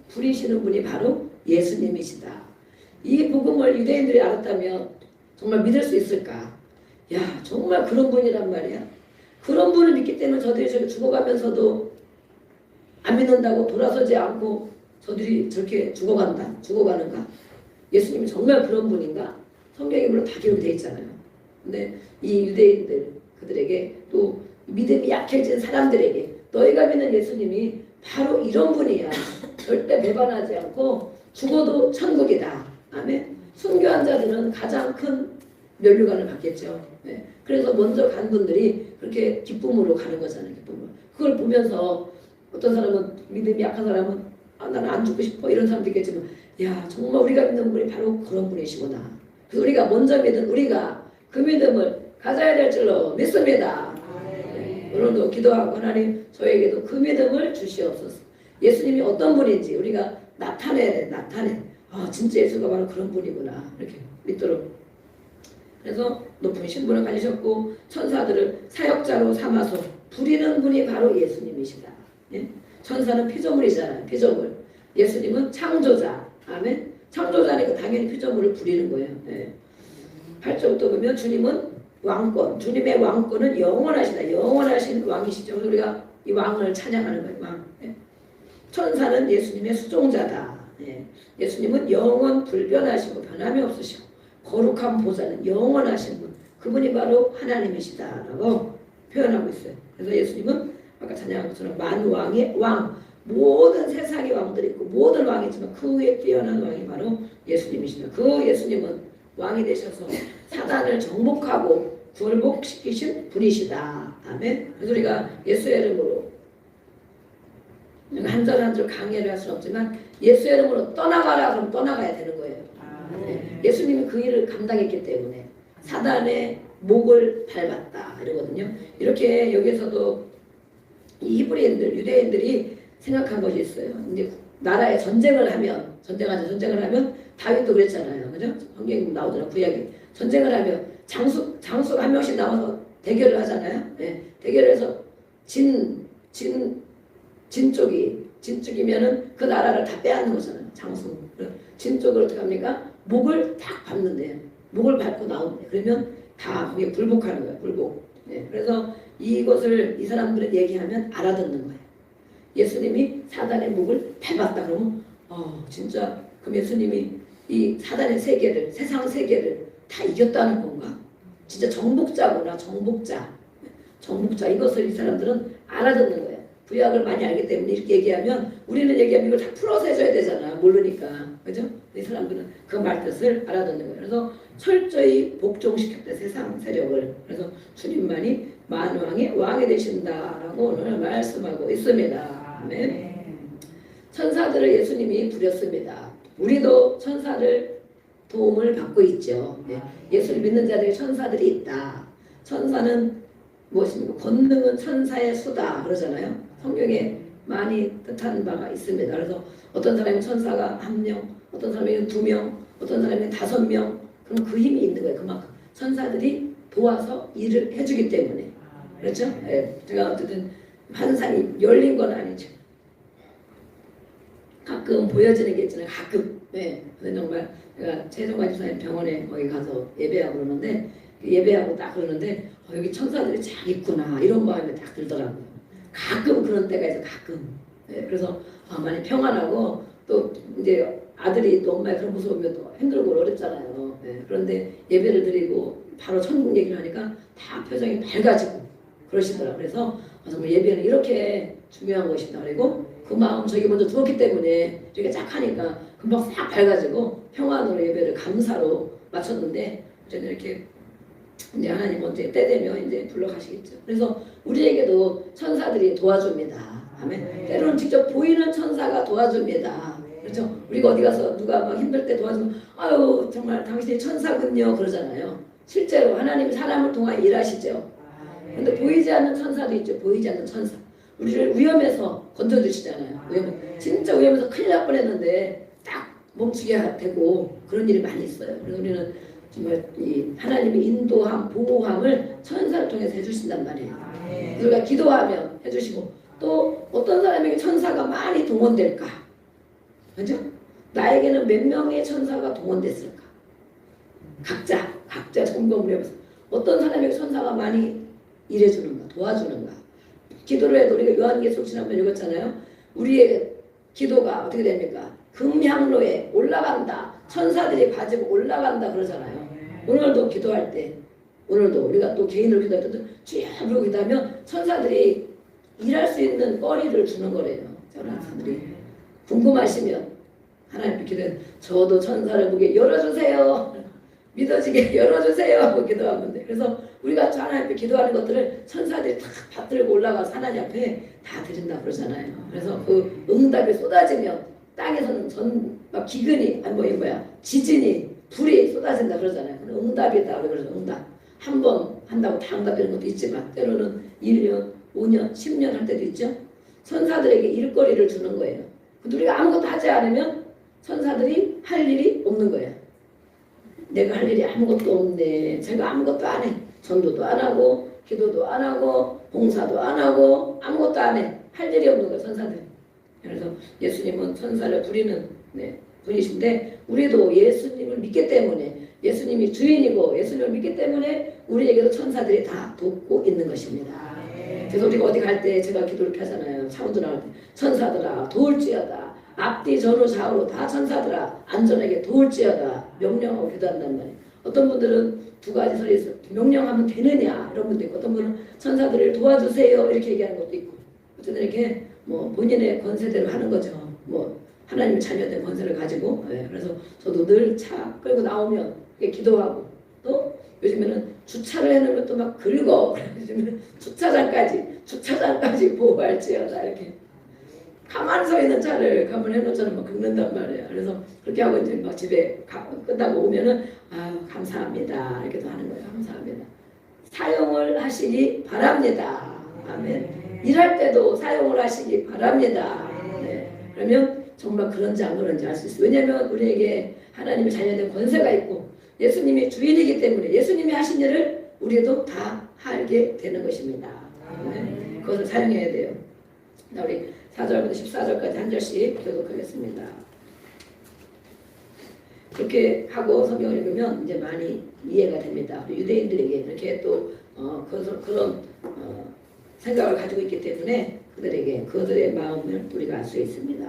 부리시는 분이 바로 예수님이시다. 이 복음을 유대인들이 알았다면 정말 믿을 수 있을까? 야 정말 그런 분이란 말이야. 그런 분을 믿기 때문에 저들이 저렇게 죽어가면서도 안 믿는다고 돌아서지 않고 저들이 저렇게 죽어가는가? 예수님이 정말 그런 분인가? 성경에 물론 다 기록이 되어 있잖아요. 근데 이 유대인들 그들에게 또 믿음이 약해진 사람들에게 너희가 믿는 예수님이 바로 이런 분이야. 절대 배반하지 않고 죽어도 천국이다. 아멘. 순교한 자들은 가장 큰 면류관을 받겠죠. 네. 그래서 먼저 간 분들이 그렇게 기쁨으로 가는 거잖아요. 기쁨으로. 그걸 보면서 어떤 사람은 믿음이 약한 사람은 나는 안 죽고 싶어 이런 사람도 있겠지만 야 정말 우리가 믿는 분이 바로 그런 분이시구나. 그래서 우리가 먼저 믿은 우리가 그 믿음을 가져야 될 줄로 믿습니다. 네. 오늘도 기도하고 하나님 저에게도 그 믿음을 주시옵소서. 예수님이 어떤 분인지 우리가 나타내야 돼. 진짜 예수가 바로 그런 분이구나 이렇게 믿도록. 그래서 높은 신분을 가지셨고 천사들을 사역자로 삼아서 부리는 분이 바로 예수님이시다. 예? 천사는 피조물이잖아요. 피조물. 예수님은 창조자. 아멘. 창조자니까 당연히 피조물을 부리는 거예요. 예. 8절부터 보면 주님은 왕권, 주님의 왕권은 영원하시다. 영원하신 왕이시죠. 그래서 우리가 이 왕을 찬양하는 거예요. 왕. 예. 천사는 예수님의 수종자다. 예. 예수님은 영원 불변하시고 변함이 없으시고 거룩한 보좌는 영원하신 분. 그분이 바로 하나님이시다라고 표현하고 있어요. 그래서 예수님은 아까 찬양한 것처럼 만왕의 왕, 모든 세상의 왕들이 있고 모든 왕이 있지만 그 위에 뛰어난 왕이 바로 예수님이시다. 그 예수님은 왕이 되셔서 사단을 정복하고 굴복시키신 분이시다. 아멘. 그래서 우리가 예수의 이름으로 한 절 한 절 강의를 할 수는 없지만 예수의 이름으로 떠나가라 그럼 떠나가야 되는 거예요. 예수님이 그 일을 감당했기 때문에 사단의 목을 밟았다 이러거든요. 이렇게 여기에서도 이 히브리인들, 유대인들이 생각한 것이 있어요. 이제 나라에 전쟁을 하면 다윗도 그랬잖아요. 그죠? 성경 나오더라 구약에 전쟁을 하면 장수가 한 명씩 나와서 대결을 하잖아요. 네. 대결해서 진 쪽이면은 그 나라를 다 빼앗는 거잖아요. 장수. 진 쪽을 어떻게 합니까? 목을 딱 밟는데요. 목을 밟고 나오는데 그러면 다 거기에 굴복하는 거예요. 굴복. 네. 그래서 이것을 이 사람들은 얘기하면 알아듣는 거예요. 예수님이 사단의 목을 밟았다 그러면 진짜 그럼 예수님이 이 사단의 세계를 세상 세계를 다 이겼다는 건가? 진짜 정복자구나. 정복자 이것을 이 사람들은 알아듣는 거예요. 구약을 많이 알기 때문에 이렇게 얘기하면 우리는 얘기하면 이걸 다 풀어서 해줘야 되잖아. 모르니까. 그죠? 이 사람들은 그 말뜻을 알아듣는 거예요. 그래서 철저히 복종시켰대 세상 세력을. 그래서 주님만이 만왕의 왕이 되신다라고 오늘 말씀하고 있습니다. 아멘. 천사들을 예수님이 부렸습니다. 우리도 천사를 도움을 받고 있죠. 예수를 믿는 자들이 천사들이 있다. 천사는 무엇입니까? 권능은 천사의 수다 그러잖아요. 성경에 많이 뜻하는 바가 있습니다. 그래서 어떤 사람이 천사가 1명, 어떤 사람이 2명, 어떤 사람이 5명, 그럼 그 힘이 있는 거예요. 그만큼 천사들이 도와서 일을 해주기 때문에. 그렇죠? 예, 제가 어쨌든 환상이 열린 건 아니죠. 가끔 보여지는 게 있잖아요. 가끔. 네. 근데 정말 제가 최종관 집사님 병원에 거기 가서 예배하고 그러는데 예배하고 딱 그러는데 여기 천사들이 쫙 있구나 이런 마음이 딱 들더라고요. 가끔 그런 때가 있어. 가끔. 네. 그래서 많이 평안하고 또 이제 아들이 또 엄마의 그런 모습 보면 또 힘들고 어렵잖아요. 네. 그런데 예배를 드리고 바로 천국 얘기를 하니까 다 표정이 밝아지고 그러시더라고요. 그래서 정말 예배는 이렇게 중요한 것이다. 그리고 그 마음 저기 먼저 두었기 때문에 이렇게 쫙 하니까 금방 싹 밝아지고 평안으로 예배를 감사로 마쳤는데 이제는 이렇게 이제 하나님 언제 때 되면 이제 불러가시겠죠. 그래서 우리에게도 천사들이 도와줍니다. 아멘. 때로는 직접 보이는 천사가 도와줍니다. 그렇죠? 우리가 어디 가서 누가 막 힘들 때 도와주면 아유 정말 당신이 천사군요 그러잖아요. 실제로 하나님이 사람을 통하여 일하시죠. 근데 보이지 않는 천사도 있죠. 보이지 않는 천사. 우리를 위험에서 건져주시잖아요. 진짜 위험에서 큰일 날 뻔했는데 딱 멈추게 되고 그런 일이 많이 있어요. 그래서 우리는 정말 이 하나님의 인도함, 보호함을 천사를 통해서 해주신단 말이에요. 우리가 기도하면 해주시고 또 어떤 사람에게 천사가 많이 동원될까? 그죠? 나에게는 몇 명의 천사가 동원됐을까? 각자 점검을 해보세요. 어떤 사람에게 천사가 많이 일해주는가, 도와주는가. 기도를 해도 우리가 요한계시록 지난번 읽었잖아요. 우리의 기도가 어떻게 됩니까? 금향로에 올라간다. 천사들이 가지고 올라간다 그러잖아요. 오늘도 기도할 때, 오늘도 우리가 또 개인으로 기도할 때도 쭉 부르고 기도하면 천사들이 일할 수 있는 거리를 주는 거래요. 천사들이. 궁금하시면 하나님께 기도해. 저도 천사를 보게 열어주세요. 믿어지게 열어주세요 하고 기도하면 돼. 그래서 우리가 하나님 앞에 기도하는 것들을 천사들이 다 받들고 올라가서 하나님 앞에 다 드린다 그러잖아요. 그래서 그 응답이 쏟아지면 땅에서는 막 기근이 지진이 불이 쏟아진다 그러잖아요. 응답이다 그러죠. 응답. 한 번 한다고 다 응답되는 것도 있지만 때로는 1년, 5년, 10년 할 때도 있죠. 천사들에게 일거리를 주는 거예요. 근데 우리가 아무것도 하지 않으면 천사들이 할 일이 없는 거예요. 내가 할 일이 아무것도 없네. 제가 아무것도 안 해. 전도도 안 하고 기도도 안 하고 봉사도 안 하고 아무것도 안 해. 할 일이 없는 거예요. 천사들. 그래서 예수님은 천사를 부리는 분이신데 우리도 예수님을 믿기 때문에 예수님이 주인이고 예수님을 믿기 때문에 우리에게도 천사들이 다 돕고 있는 것입니다. 그래서 우리가 어디 갈 때 제가 기도를 하잖아요. 차운도 나올 때 천사들아 도울지어다. 앞뒤 전후 좌우로 다 천사들아 안전하게 도울지어다. 명령하고 기도한단 말이에요. 어떤 분들은 두 가지 소리에서 명령하면 되느냐 이런 분도 있고 어떤 분은 천사들을 도와주세요 이렇게 얘기하는 것도 있고 어쨌든 이렇게 뭐 본인의 권세대로 하는 거죠. 뭐 하나님의 자녀된 권세를 가지고 그래서 저도 늘 차 끌고 나오면 기도하고 또 요즘에는 주차를 해놓으면 또 막 긁어. 요즘에는 주차장까지 보호할지어다 이렇게 가만히 서 있는 차를 가만 해놓자면 막 긁는단 말이에요. 그래서 그렇게 하고 이제 막 집에 끝나고 오면은 아유 감사합니다 이렇게도 하는 거예요. 감사합니다. 사용을 하시기 바랍니다. 아멘. 일할 때도 사용을 하시기 바랍니다. 네. 그러면 정말 그런지 안 그런지 알 수 있어요. 왜냐하면 우리에게 하나님의 자녀된 권세가 있고 예수님이 주인이기 때문에 예수님이 하신 일을 우리도 다 하게 되는 것입니다. 네. 그것을 사용해야 돼요. 우리 4절부터 14절까지 한 절씩 교독하겠습니다. 그렇게 하고 성경을 읽으면 이제 많이 이해가 됩니다. 유대인들에게 그렇게 또 그런 생각을 가지고 있기 때문에 그들의 마음을 우리가 알 수 있습니다.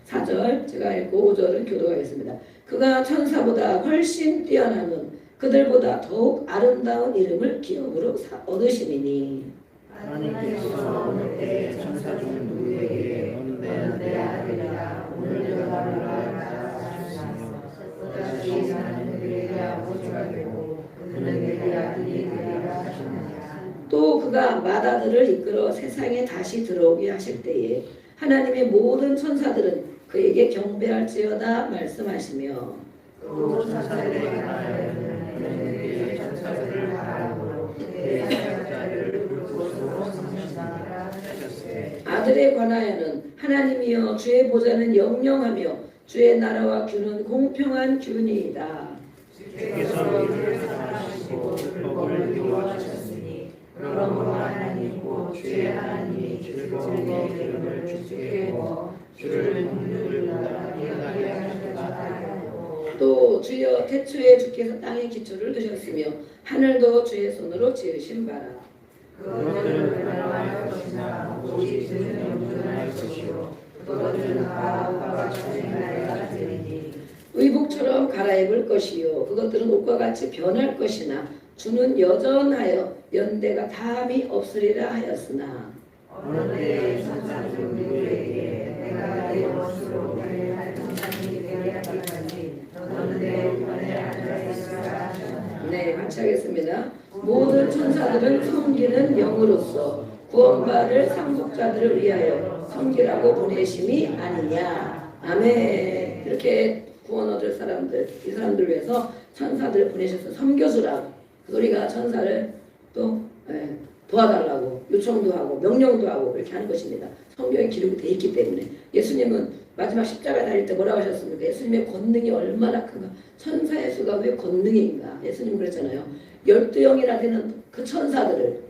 4절 제가 읽고 5절은 교독하겠습니다. 그가 천사보다 훨씬 뛰어나는 그들보다 더욱 아름다운 이름을 기업으로 얻으시니니 하나님께서 어느 때 천사 중 누구에게 너는 내 아들이라 오늘 내가 너를 낳았으며 너같이 사는 그에게 아버지가 되고 그는 내게 아들이 되리라 하셨느니라. 또 그가 맏아들을 이끌어 세상에 다시 들어오게 하실 때에 하나님의 모든 천사들은 그에게 경배할지어다 말씀하시며 또 천사들의 하나님은 그의 천사들을 바라보고 그의 사역자를 그곳으로 삼으시니라 하셨으되 아들에 관하여는 하나님이여 주의 보좌는 영영하며 주의 나라와 규는 공평한 규니이다. 주께서 이를 사랑하시고 법을 교화하셨으니 그러므로 하나님 곧 주의 하나님이 즐거움의 기름을 주께 부어 주를 긍휼히 여기게 하셨다 하고 또 주여 태초에 주께서 땅의 기초를 두셨으며 하늘도 주의 손으로 지으신 바라. 그것들은 변화할 것이나 오직 주는 영존할 것이요 그것들은 바오가 주의 나라가 되리니 의복처럼 갈아입을 것이요 그것들은 옷과 같이 변할 것이나 주는 여전하여 연대가 다함이 없으리라 하였으나 어느 때에 천사 중 누구에게 내가 내 것으로 변할 천사님이 되리라기까지 너는 내 우편에 앉아있으라 하셨느냐. 네, 같이 하겠습니다. 모든 천사들은 섬기는 영으로서 구원받을 상속자들을 위하여 섬기라고 보내심이 아니냐. 아멘. 이렇게 구원 얻을 사람들, 이 사람들을 위해서 천사들을 보내셔서 섬겨주라. 우리가 천사를 또 도와달라고 요청도 하고 명령도 하고 그렇게 하는 것입니다. 성경에 기록이 되어 있기 때문에 예수님은 마지막 십자가 달릴 때 뭐라고 하셨습니까? 예수님의 권능이 얼마나 큰가. 천사의 수가 왜 권능인가. 예수님 그랬잖아요. 12영이나 되는 그 천사들을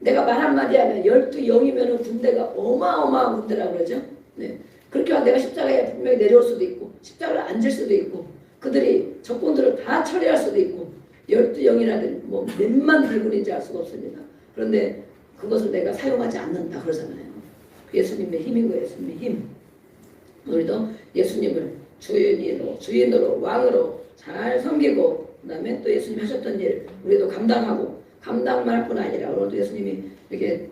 내가 말 한마디 하면 12영이면 군대가 어마어마한 군대라고 그러죠. 네. 그렇게 하면 내가 십자가에 분명히 내려올 수도 있고 십자가를 앉을 수도 있고 그들이 적군들을 다 처리할 수도 있고 12영이라든 뭐 몇만 대군인지 알 수가 없습니다. 그런데 그것을 내가 사용하지 않는다 그러잖아요. 예수님의 힘인 거예요. 예수님의 힘. 우리도 예수님을 주인으로 왕으로 잘 섬기고 그 다음에 또 예수님이 하셨던 일 우리도 감당하고 감당만 할 뿐 아니라 오늘도 예수님이 이렇게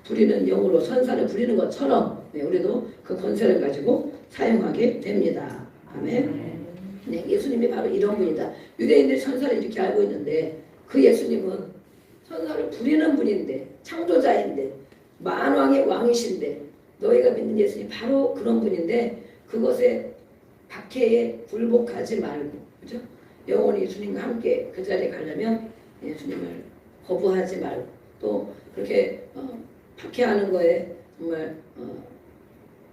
부리는 영으로 천사를 부리는 것처럼 우리도 그 권세를 가지고 사용하게 됩니다. 아멘. 네, 예수님이 바로 이런 분이다. 유대인들이 천사를 이렇게 알고 있는데 그 예수님은 천사를 부리는 분인데 창조자인데 만왕의 왕이신데 너희가 믿는 예수님 바로 그런 분인데 그것에 박해에 굴복하지 말고 그죠? 영원히 주님과 함께 그 자리에 가려면 예수님을 거부하지 말고 또 그렇게 박해하는 거에 정말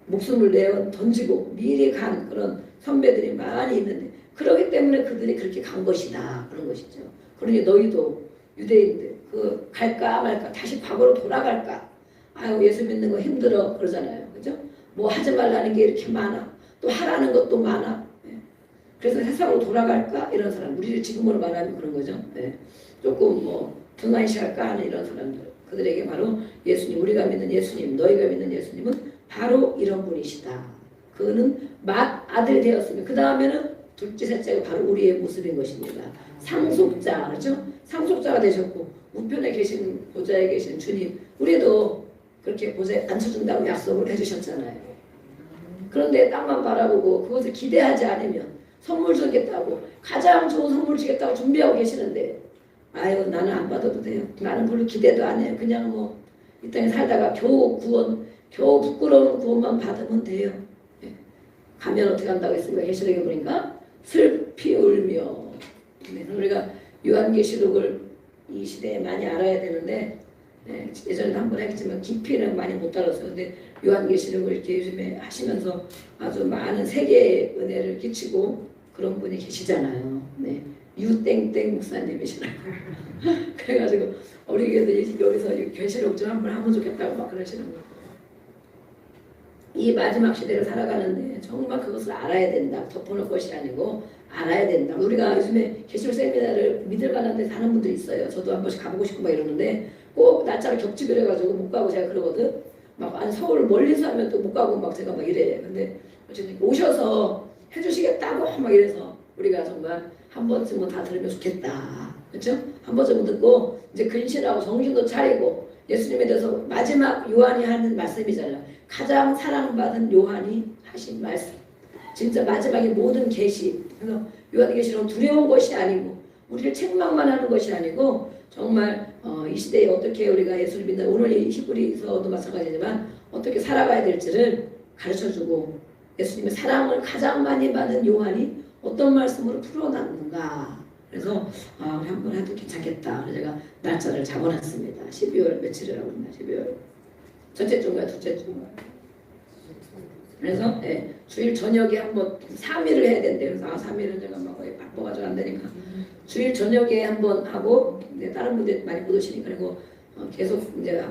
목숨을 내어 던지고 미리 간 그런 선배들이 많이 있는데 그러기 때문에 그들이 그렇게 간 것이다 그런 것이죠. 그러니 너희도 유대인들 그 갈까 말까 다시 과거로 돌아갈까 아유 예수 믿는 거 힘들어 그러잖아요. 그죠? 뭐 하지 말라는 게 이렇게 많아 또 하라는 것도 많아 그래서 세상으로 돌아갈까 이런 사람, 우리 지금으로 말하면 그런 거죠. 네. 조금 뭐 등한시할까 하는 이런 사람들, 그들에게 바로 예수님, 우리가 믿는 예수님, 너희가 믿는 예수님은 바로 이런 분이시다. 그는 맏아들이 되었으면 그 다음에는 둘째, 셋째가 바로 우리의 모습인 것입니다. 상속자, 그렇죠? 상속자가 되셨고 우편에 계신 보좌에 계신 주님, 우리도 그렇게 보좌에 앉혀준다고 약속을 해주셨잖아요. 그런데 땅만 바라보고 그것을 기대하지 않으면 선물 주겠다고, 가장 좋은 선물 주겠다고 준비하고 계시는데, 아유 나는 안 받아도 돼요. 나는 별로 기대도 안 해요. 그냥 뭐 이 땅에 살다가 겨우 구원, 겨우 부끄러운 구원만 받으면 돼요. 예. 가면 어떻게 한다고 했습니까? 계시록에 보니까 슬피 울며. 네, 우리가 요한계시록을 이 시대에 많이 알아야 되는데, 네, 예전에도 한번 했지만 깊이는 많이 못 다뤘어요. 근데 요한계시록을 이렇게 요즘에 하시면서 아주 많은 세계의 은혜를 끼치고 그런 분이 계시잖아요. 네, 유땡땡 목사님이시라고. 그래가지고 우리 교회도 여기서 계시록 좀 한번 하면 좋겠다고 막 그러시는 거예요. 이 마지막 시대를 살아가는데 정말 그것을 알아야 된다. 덮어놓을 것이 아니고 알아야 된다. 우리가 요즘에 계시록 세미나를 믿을 만한 데서 하는 분도 있어요. 저도 한 번씩 가보고 싶고 막 이러는데 꼭 날짜를 겹치고 그래가지고 못 가고 제가 그러거든. 막 아니 서울 멀리서 하면 또 못 가고 막 제가 막 이래. 근데 어쨌든 오셔서 해주시겠다고 막 이래서 우리가 정말 한 번쯤은 다 들으면 좋겠다. 그렇죠? 한 번쯤은 듣고 이제 근신하고 정신도 차리고 예수님에 대해서 마지막 요한이 하는 말씀이잖아요. 가장 사랑받은 요한이 하신 말씀. 진짜 마지막에 모든 계시. 그래서 요한계시록은 두려운 것이 아니고 우리를 책망만 하는 것이 아니고 정말 이 시대에 어떻게 우리가 예수를 믿는, 오늘 이 히브리서도 마찬가지지만 어떻게 살아가야 될지를 가르쳐주고, 예수님의 사랑을 가장 많이 받은 요한이 어떤 말씀으로 풀어놨는가. 그래서 우리 한번 해도 괜찮겠다. 그래서 제가 날짜를 잡아놨습니다. 12월 며칠이라고 했나? 12월 첫째 주인가요? 둘째 주인가요? 그래서 주일 저녁에 한번 3일을 해야 된대요. 그래서 3일은 제가 막 거의 바빠가지고 안 되니까 주일 저녁에 한번 하고, 다른 분들 많이 못 오시니까, 그리고 계속 이제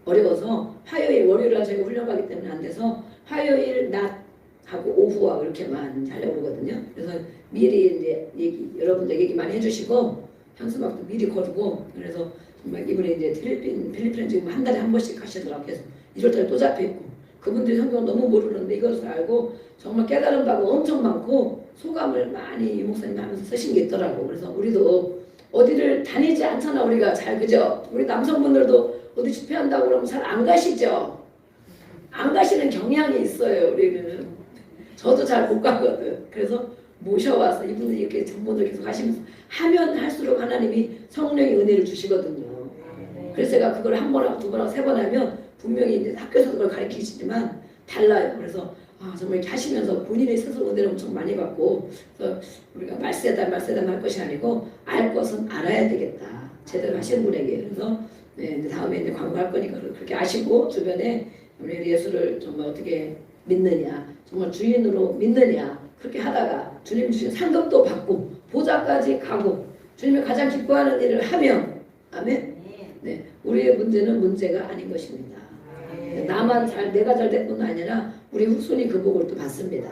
어려워서 화요일, 월요일날 저희가 훈련 가기 때문에 안 돼서 화요일 낮하고 오후와 이렇게만 하려고 그러거든요. 그래서 미리 이제 여러분들 얘기 많이 해주시고 현수막도 미리 걸고, 그래서 정말 이번에 이제 필리핀은 지금 한 달에 한 번씩 가시더라고요. 그래서 1월달에 또 잡혀있고, 그분들이 성경 너무 모르는데 이것을 알고 정말 깨달은 바가 엄청 많고 소감을 많이 유 목사님 하면서 쓰신 게 있더라고. 그래서 우리도 어디를 다니지 않잖아. 우리가 잘, 그죠? 우리 남성분들도 어디 집회한다고 그러면 잘 안 가시죠? 안 가시는 경향이 있어요. 우리는. 저도 잘 못 가거든. 그래서 모셔와서 이분들이 이렇게 전문을 계속 하시면서 하면 할수록 하나님이 성령의 은혜를 주시거든요. 그래서 제가 그걸 한 번 하고 두 번 하고 세 번 하면 분명히 이제 학교에서 그걸 가르치시지만 달라요. 그래서 정말 이렇게 하시면서 본인의 스스로 은혜를 엄청 많이 받고, 그래서 우리가 말세담 할 것이 아니고 알 것은 알아야 되겠다. 제대로 하시는 분에게. 그래서 다음에 이제 광고할 거니까 그렇게 아시고 주변에 우리 예수를 정말 어떻게 믿느냐, 정말 주인으로 믿느냐, 그렇게 하다가 주님 주신 상급도 받고 보좌까지 가고 주님이 가장 기뻐하는 일을 하면, 아멘. 네, 우리의 문제는 문제가 아닌 것입니다. 나만 내가 잘 될 뿐 아니라 우리 후손이 그 복을 또 받습니다.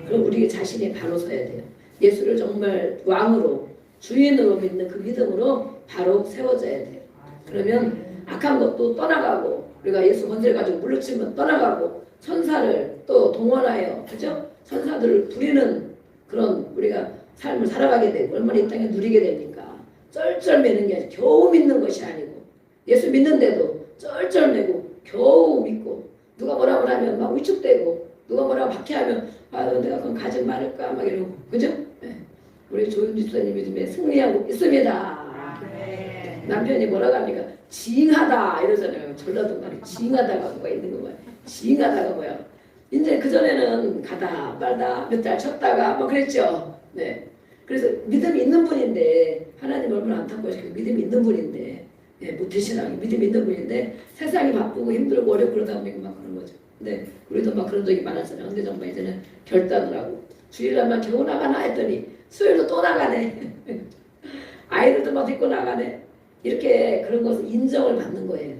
그럼 우리 자신이 바로 서야 돼요. 예수를 정말 왕으로, 주인으로 믿는 그 믿음으로 바로 세워져야 돼요. 그러면 악한 것도 떠나가고, 우리가 예수 권세를 가지고 물리치면 떠나가고, 천사를 또 동원하여, 그죠? 천사들을 부리는 그런 우리가 삶을 살아가게 되고, 얼마나 이 땅에 누리게 됩니까? 쩔쩔매는 게 아니라 겨우 믿는 것이 아니고, 예수 믿는데도 쩔쩔매고 겨우 믿고, 누가 뭐라고 하면 막 위축되고, 누가 뭐라고 박해하면 내가 그건 가지 말을까 막 이러고, 그죠? 네. 우리 조윤주 집사님 요즘에 승리하고 있습니다. 남편이 뭐라고 합니까? 징하다 이러잖아요. 전라도 말이 징하다가 뭐가 있는 거 뭐야? 징하다가 뭐야? 이제 그 전에는 가다 말다 몇 달 쳤다가 뭐 그랬죠. 네. 그래서 믿음이 있는 분인데, 하나님 얼마나 안타까우시고 믿음이 있는 분인데, 모태신앙이 믿음이 있는 분인데 세상이 바쁘고 힘들고 어렵고 그러다 보니까 막 그런 거죠. 근데 우리도 막 그런 적이 많았잖아요. 근데 정말 이제는 결단을 하고, 주일날만 겨우 나가나 했더니 수요일도 또 나가네. 아이들도 막 데리고 나가네. 이렇게 그런 것을 인정을 받는 거예요.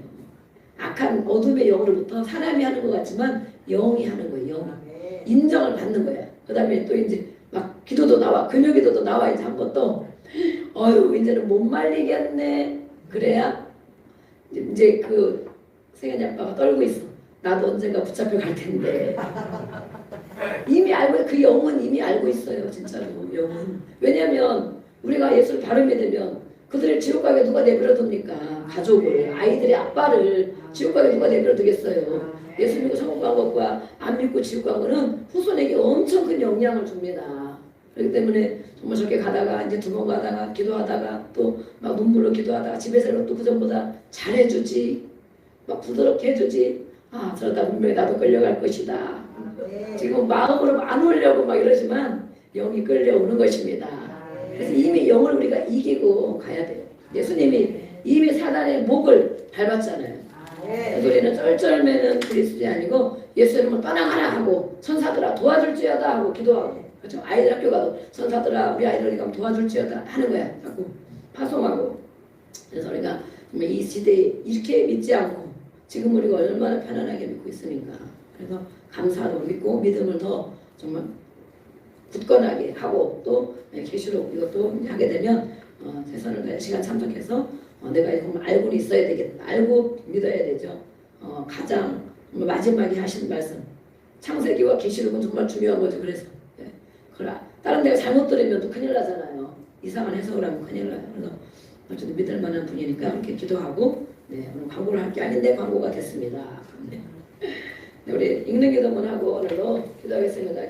악한 어둠의 영으로부터 사람이 하는 것 같지만 영이 하는 거예요. 영이. 인정을 받는 거야. 그 다음에 또 이제 막 기도도 나와, 금요기도도 나와. 이제 한 번 또 어휴 이제는 못 말리겠네. 그래야 이제 그 세연이 아빠가 떨고 있어. 나도 언젠가 붙잡혀 갈 텐데. 이미 알고, 그 영은 이미 알고 있어요. 진짜로 영은. 왜냐면 우리가 예수를 바로 믿으면 그들을 지옥 가게 누가 내버려 둡니까? 가족을, 아이들의 아빠를 지옥 가게 누가 내버려 두겠어요. 예수 믿고 천국 간 것과 안 믿고 지옥 간 거는 후손에게 엄청 큰 영향을 줍니다. 그렇기 때문에 정말 저렇게 가다가 이제 두 번 가다가 기도하다가 또 막 눈물로 기도하다가 집에서 또 그전보다 잘해주지, 막 부드럽게 해주지. 아 저러다 분명히 나도 끌려갈 것이다. 지금 마음으로 안 오려고 막 이러지만 영이 끌려오는 것입니다. 그래서 이미 영을 우리가 이기고 가야 돼요. 예수님이 이미 사단의 목을 밟았잖아요. 그 우리는 쩔쩔매는 그리스도이 아니고 예수님을 떠나가라 하고 선사들아 도와줄지어다 하고 기도하고, 그렇죠? 아이들 학교 가도 선사들아 우리 아이들 가면 도와줄지어다 하는 거야. 자꾸 파송하고. 그래서 우리가 정말 이 시대에 이렇게 믿지 않고 지금 우리가 얼마나 편안하게 믿고 있으니까, 그래서 감사로 믿고 믿음을 더 정말 굳건하게 하고 또 계시록 이것도 하게 되면 최선을 다해 시간 참석해서 내가 이거 알고는 있어야 되겠다. 알고 믿어야 되죠. 가장 마지막에 하신 말씀 창세기와 계시록은 정말 중요한 거죠. 그래서 그라 다른 데가 잘못 들으면 또 큰일 나잖아요. 이상한 해석을 하면 큰일 나요. 그래서 어쨌든 믿을 만한 분이니까 이렇게 기도하고 오늘 광고를 할 게 아닌데 광고가 됐습니다. 우리 읽는 기도문 하고 오늘도 기도하겠습니다.